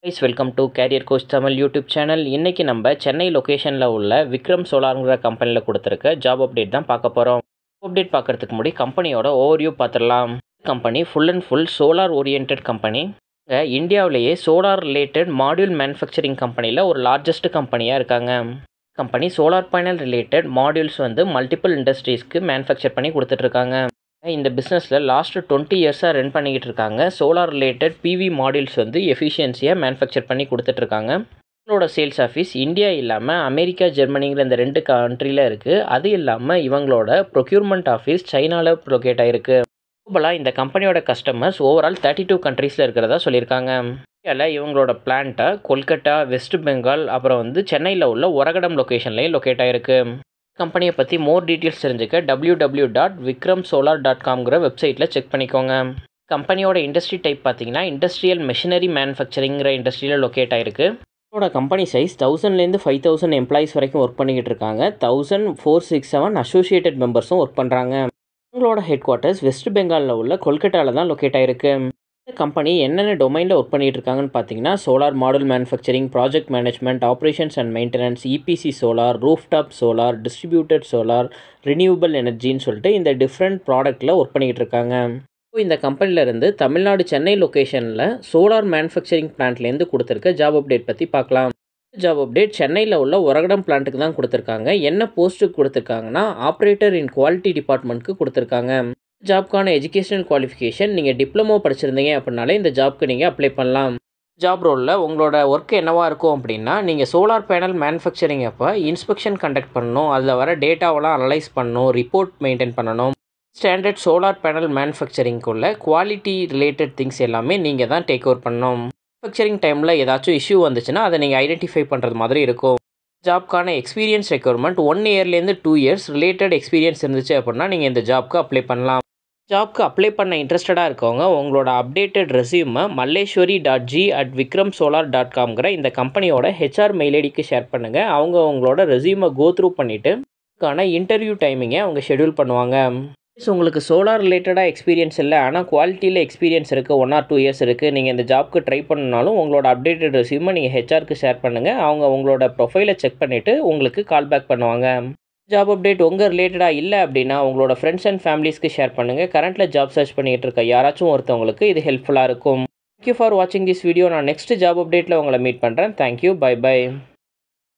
Guys welcome to carrier coach Tamil YouTube channel. இன்றைக்கி நம்ம சென்னை லொக்கேஷனில் உள்ள விக்ரம் சோலாருங்கிற கம்பெனியில் கொடுத்துருக்க ஜாப் அப்டேட் தான் பார்க்க போகிறோம். அப்டேட் பார்க்குறதுக்கு முன்னாடி கம்பெனியோட ஓவர்வியூ பார்த்துடலாம். Company full and full solar orient company. இந்தியாவிலேயே சோலார் ரிலேட்டட் மாடியூல் மேனுஃபேக்சரிங் கம்பெனியில் ஒரு லார்ஜஸ்ட் கம்பெனியாக இருக்காங்க. Company solar panel related modules multiple இண்டஸ்ட்ரீஸ்க்கு மேனுஃபேக்சர் பண்ணி கொடுத்துட்ருக்காங்க. இந்த பிஸ்னஸில் லாஸ்ட்டு 20 இயர்ஸாக ரன் பண்ணிக்கிட்டு இருக்காங்க. சோலார் ரிலேட்டட் பிவி மாடியூல்ஸ் எஃபிஷியன்சியாக மேனுஃபேக்சர் பண்ணி கொடுத்துட்ருக்காங்க. இவங்களோட சேல்ஸ் ஆஃபீஸ் இந்தியா இல்லாமல் அமெரிக்கா, ஜெர்மனிங்கிற இந்த 2 கண்ட்ரியில் இருக்குது. அது இல்லாமல் இவங்களோட ப்ரொக்யூர்மெண்ட் ஆஃபீஸ் சைனாவில் லொக்கேட் ஆகிருக்கு. குளோபலாக இந்த கம்பெனியோட கஸ்டமர்ஸ் ஓவரால் 32 கண்ட்ரீஸில் இருக்கிறதா சொல்லியிருக்காங்க. இந்தியாவில் இவங்களோட பிளான்ட்டை கொல்கட்டா, வெஸ்ட் பெங்கால், அப்புறம் சென்னையில் உள்ள ஒரகடம் லொக்கேஷன்லேயும் லொக்கேட் ஆகிருக்கு. கம்பெனியை பற்றி மோர் டீட்டெயில்ஸ் தெரிஞ்சுக்க www.vikramsolar.com வெப்சைட்டில் செக் பண்ணிக்கோங்க. கம்பெனியோட இண்டஸ்ட்ரி டைப் பார்த்தீங்கன்னா இண்டஸ்ட்ரியல் மெஷினரி மேனுஃபேக்சரிங்கிற இண்டஸ்ட்ரியில் லொக்கேட் ஆகிருக்கு. இதோட கம்பெனி சைஸ் 1000லேருந்து 5000 எம்ப்ளாயிஸ் வரைக்கும் ஒர்க் பண்ணிக்கிட்டு இருக்காங்க. 1467 அசோசியேட்டட் மெம்பர்ஸும் ஒர்க் பண்ணுறாங்க. இவங்களோட ஹெட் குவார்ட்டர்ஸ் வெஸ்ட் பெங்காலில் உள்ள கொல்கட்டாவில் தான் லொக்கேட் ஆகிருக்கு. இந்த கம்பெனி என்னென்ன டொமைனில் ஒர்க் பண்ணிகிட்டு இருக்காங்கன்னு பார்த்தீங்கன்னா solar model manufacturing, project management, operations and maintenance, EPC solar, rooftop solar, distributed solar, renewable எனர்ஜின்னு சொல்லிட்டு இந்த டிஃப்ரெண்ட் ப்ராடக்ட்டில் ஒர்க் பண்ணிகிட்டு இருக்காங்க. இந்த கம்பெனிலேருந்து தமிழ்நாடு சென்னை லொக்கேஷனில் சோலார் மேனுஃபேக்சரிங் பிளான்ட்லேருந்து கொடுத்துருக்க ஜாப் அப்டேட் பற்றி பார்க்கலாம். ஜாப் அப்டேட் சென்னையில் உள்ள ஒரகடம் பிளான்ட்டுக்கு தான் கொடுத்துருக்காங்க. என்ன போஸ்ட்டுக்கு கொடுத்துருக்காங்கன்னா ஆப்ரேட்டர் இன் குவாலிட்டி டிபார்ட்மெண்ட்க்கு கொடுத்துருக்காங்க. ஜாப்க்கான எஜுகேஷனல் குவாலிஃபிகேஷன் நீங்கள் டிப்ளமோ படிச்சிருந்தீங்க அப்படின்னாலே இந்த ஜாப்க்கு நீங்கள் அப்ளை பண்ணலாம். ஜாப் ரோலில் உங்களோட ஒர்க் என்னவாக இருக்கும் அப்படின்னா நீங்கள் சோலார் பேனல் மேனுஃபேக்சரிங் அப்போ இன்ஸ்பெக்ஷன் கண்டக்ட் பண்ணணும், அதில் வர டேட்டாவெல்லாம் அனலைஸ் பண்ணணும், ரிப்போர்ட் மெயின்டைன் பண்ணணும். ஸ்டாண்டர்ட் சோலார் பேனல் மேனுஃபேக்சரிங்குள்ள குவாலிட்டி ரிலேட்டட் திங்ஸ் எல்லாமே நீங்கள் தான் டேக் ஓவர் பண்ணணும். மேனுஃபேக்சரிங் டைமில் ஏதாச்சும் இஷ்யூ வந்துச்சுன்னா அதை நீங்கள் ஐடென்டிஃபை பண்ணுறது மாதிரி இருக்கும். ஜாப்க்கான எக்ஸ்பீரியன்ஸ் ரெக்யர்மெண்ட் 1 இயர்லேருந்து 2 இயர்ஸ் ரிலேட்டட் எக்ஸ்பீரியன்ஸ் இருந்துச்சு அப்படின்னா நீங்கள் இந்த ஜாப்க்கு அப்ளை பண்ணலாம். ஜாப்க்கு அப்ளை பண்ண இன்ட்ரெஸ்டடாக இருக்கவங்க உங்களோட அப்டேட்டட் ரெஸ்யூமை malleshwari.g@vikramsolar.com இந்த கம்பெனியோட ஹெச்ஆர் மெயில் ஐடிக்கு ஷேர் பண்ணுங்கள். அவங்க உங்களோட ரெஸ்யூமை கோ த்ரூ பண்ணிவிட்டு அதுக்கான இன்டர்வியூ டைமிங்கை அவங்க ஷெடியூல் பண்ணுவாங்க. உங்களுக்கு சோலார் ரிலேட்டடாக எக்ஸ்பீரியன்ஸ் இல்லை, ஆனால் குவாலிட்டியில் எக்ஸ்பீரியன்ஸ் இருக்குது, 1 or 2 இயர்ஸ் இருக்குது, நீங்கள் இந்த ஜாப்க்கு ட்ரை பண்ணனாலும் உங்களோட அப்டேட்டட் ரெஸ்யூமை நீங்கள் ஹெச்ஆருக்கு ஷேர் பண்ணுங்கள். அவங்க உங்களோட ப்ரொஃபைலை செக் பண்ணிவிட்டு உங்களுக்கு கால் பேக் பண்ணுவாங்க. ஜாப் அப்டேட் உங்கள் ரிலேட்டடாக இல்லை அப்படின்னா உங்களோட ஃப்ரெண்ட்ஸ் அண்ட் ஃபேமிலிஸ்க்கு ஷேர் பண்ணுங்கள். கரண்ட்டில் ஜாப் சர்ச் பண்ணிகிட்டு இருக்க யாராச்சும் ஒருத்தவங்களுக்கு இது ஹெல்ப்ஃபுல்லாக இருக்கும். தேங்க்யூ ஃபார் வாட்சிங் திஸ் வீடியோ. நான் நெக்ஸ்ட் ஜாப் அப்டேட்டில் உங்களை மீட் பண்ணுறேன். Thank you, bye by.